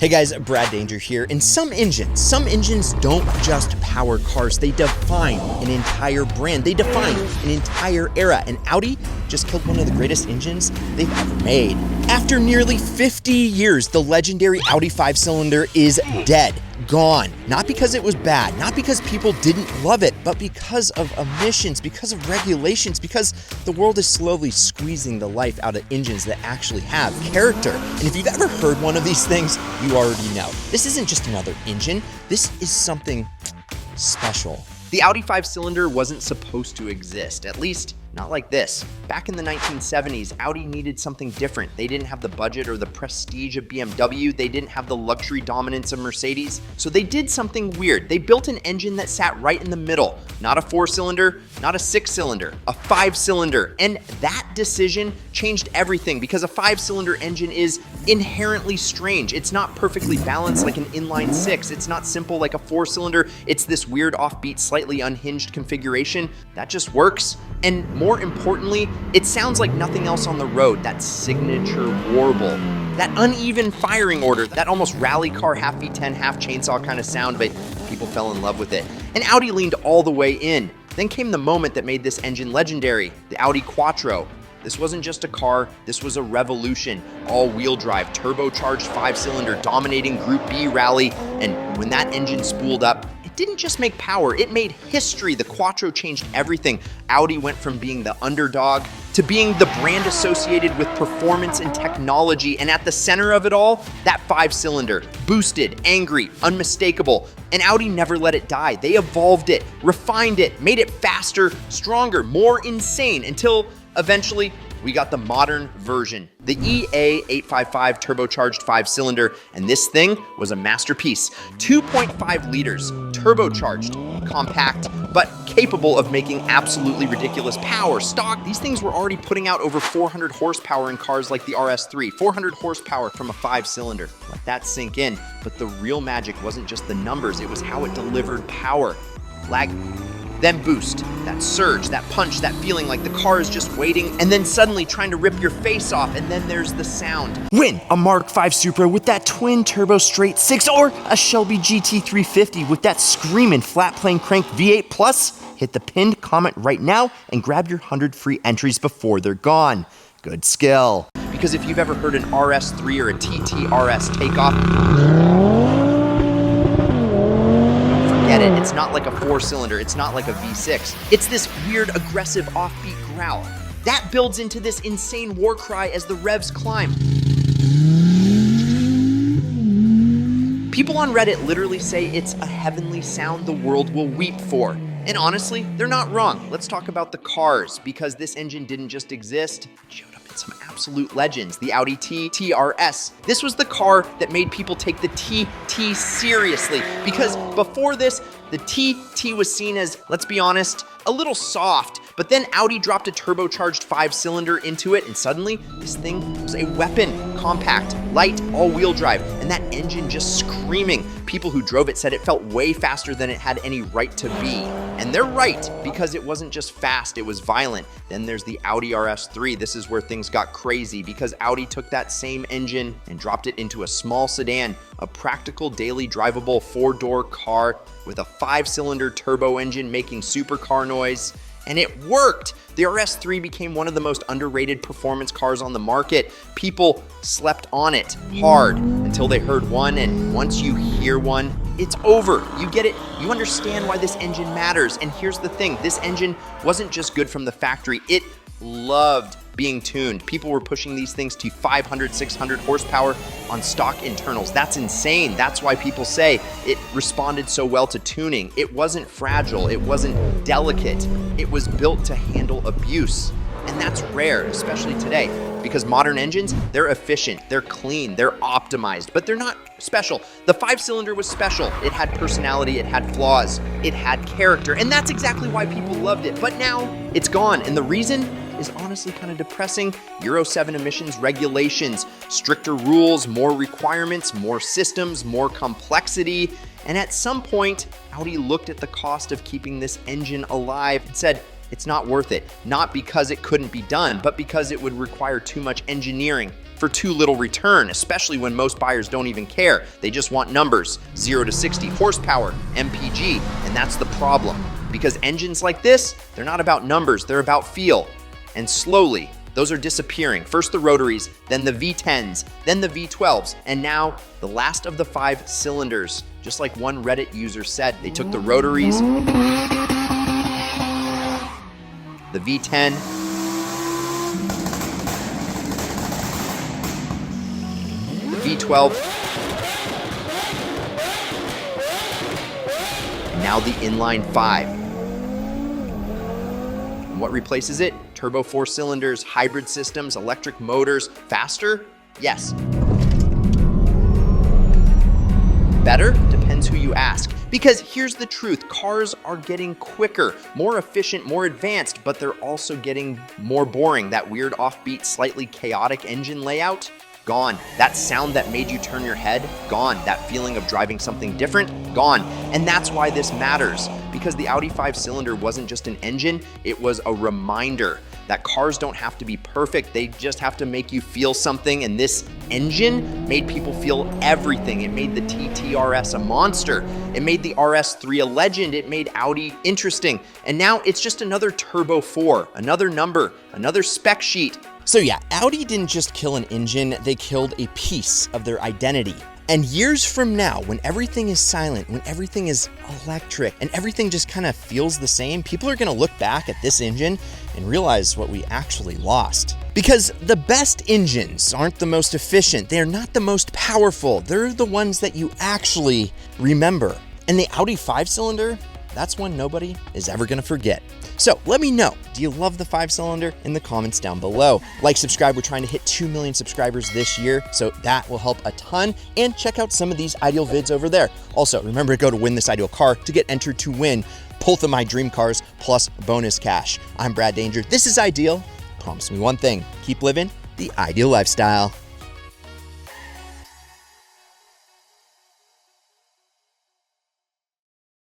Hey guys, Brad Danger here. And some engines don't just power cars, they define an entire brand. They define an entire era. And Audi just killed one of the greatest engines they've ever made. After nearly 50 years, the legendary Audi 5-cylinder is dead. Gone. Not because it was bad, not because people didn't love it, but because of emissions, because of regulations, because the world is slowly squeezing the life out of engines that actually have character. And if you've ever heard one of these things, you already know. This isn't just another engine, this is something special. The Audi 5-cylinder wasn't supposed to exist, at least not like this. Back in the 1970s, Audi needed something different. They didn't have the budget or the prestige of BMW. They didn't have the luxury dominance of Mercedes. So they did something weird. They built an engine that sat right in the middle. Not a 4-cylinder, not a 6-cylinder, a 5-cylinder. And that decision changed everything because a 5-cylinder engine is inherently strange. It's not perfectly balanced like an inline 6. It's not simple like a 4-cylinder. It's this weird offbeat, slightly unhinged configuration that just works. And more importantly, it sounds like nothing else on the road. That signature warble, that uneven firing order, that almost rally car half V10, half chainsaw kind of sound, but people fell in love with it. And Audi leaned all the way in. Then came the moment that made this engine legendary, the Audi Quattro. This wasn't just a car, this was a revolution. All-wheel drive, turbocharged 5-cylinder, dominating Group B rally. And when that engine spooled up, it didn't just make power, it made history. The Quattro changed everything. Audi went from being the underdog to being the brand associated with performance and technology. And at the center of it all, that 5-cylinder, boosted, angry, unmistakable. And Audi never let it die. They evolved it, refined it, made it faster, stronger, more insane, until eventually we got the modern version, the EA855 turbocharged 5-cylinder, and this thing was a masterpiece. 2.5 liters, turbocharged, compact, but capable of making absolutely ridiculous power. Stock, these things were already putting out over 400 horsepower in cars like the RS3, 400 horsepower from a 5-cylinder. Let that sink in, but the real magic wasn't just the numbers, it was how it delivered power. Lag, then boost, that surge, that punch, that feeling like the car is just waiting and then suddenly trying to rip your face off, and then there's the sound. Win a Mark V Supra with that twin turbo straight 6 or a Shelby GT350 with that screaming flat plane crank V8 Plus. Hit the pinned comment right now and grab your 100 free entries before they're gone. Good skill. Because if you've ever heard an RS3 or a TTRS takeoff, it's not like a 4-cylinder, it's not like a V6. It's this weird, aggressive, offbeat growl. That builds into this insane war cry as the revs climb. People on Reddit literally say it's a heavenly sound the world will weep for. And honestly, they're not wrong. Let's talk about the cars, because this engine didn't just exist, it showed up in some absolute legends. The Audi TTRS. This was the car that made people take the TT seriously, because before this, the TT was seen as, let's be honest, a little soft. But then Audi dropped a turbocharged 5-cylinder into it, and suddenly this thing was a weapon. Compact, light, all-wheel drive, and that engine just screaming. People who drove it said it felt way faster than it had any right to be. And they're right, because it wasn't just fast, it was violent. Then there's the Audi RS3. This is where things got crazy, because Audi took that same engine and dropped it into a small sedan, a practical, daily drivable 4-door car with a 5-cylinder turbo engine making supercar noise. And it worked! The RS3 became one of the most underrated performance cars on the market. People slept on it hard until they heard one, and once you hear one, it's over. You get it, you understand why this engine matters. And here's the thing, this engine wasn't just good from the factory, it loved being tuned. People were pushing these things to 500, 600 horsepower on stock internals. That's insane. That's why people say it responded so well to tuning. It wasn't fragile. It wasn't delicate. It was built to handle abuse. And that's rare, especially today, because modern engines, they're efficient, they're clean, they're optimized, but they're not special. The 5-cylinder was special. It had personality, it had flaws, it had character, and that's exactly why people loved it. But now it's gone, and the reason is honestly kind of depressing. Euro 7 emissions regulations, stricter rules, more requirements, more systems, more complexity. And at some point, Audi looked at the cost of keeping this engine alive and said, It's not worth it. Not because it couldn't be done, but because it would require too much engineering for too little return, especially when most buyers don't even care. They just want numbers, 0 to 60 horsepower, MPG, and that's the problem. Because engines like this, they're not about numbers, they're about feel. And slowly, those are disappearing. First the rotaries, then the V10s, then the V12s, and now the last of the 5 cylinders. Just like one Reddit user said, they took the rotaries, the V10, the V12, and now the inline 5. And what replaces it? Turbo 4 cylinders, hybrid systems, electric motors. Faster? Yes. Better? Depends who you ask. Because here's the truth, cars are getting quicker, more efficient, more advanced, but they're also getting more boring. That weird offbeat, slightly chaotic engine layout, gone. That sound that made you turn your head, gone. That feeling of driving something different, gone. And that's why this matters, because the Audi 5-cylinder wasn't just an engine, it was a reminder that cars don't have to be perfect, they just have to make you feel something, and this engine made people feel everything. It made the TTRS a monster, it made the RS3 a legend, it made Audi interesting, and now it's just another Turbo 4, another number, another spec sheet. So yeah, Audi didn't just kill an engine, they killed a piece of their identity. And years from now, when everything is silent, when everything is electric, and everything just kind of feels the same, people are gonna look back at this engine and realize what we actually lost. Because the best engines aren't the most efficient, they're not the most powerful, they're the ones that you actually remember. And the Audi 5-cylinder, that's one nobody is ever gonna forget. So let me know, do you love the 5-cylinder? In the comments down below. Like, subscribe, we're trying to hit 2 million subscribers this year, so that will help a ton. And check out some of these ideal vids over there. Also, remember to go to Win This Ideal Car to get entered to win both of my dream cars plus bonus cash. I'm Brad Danger, this is Ideal. Promise me one thing, keep living the ideal lifestyle.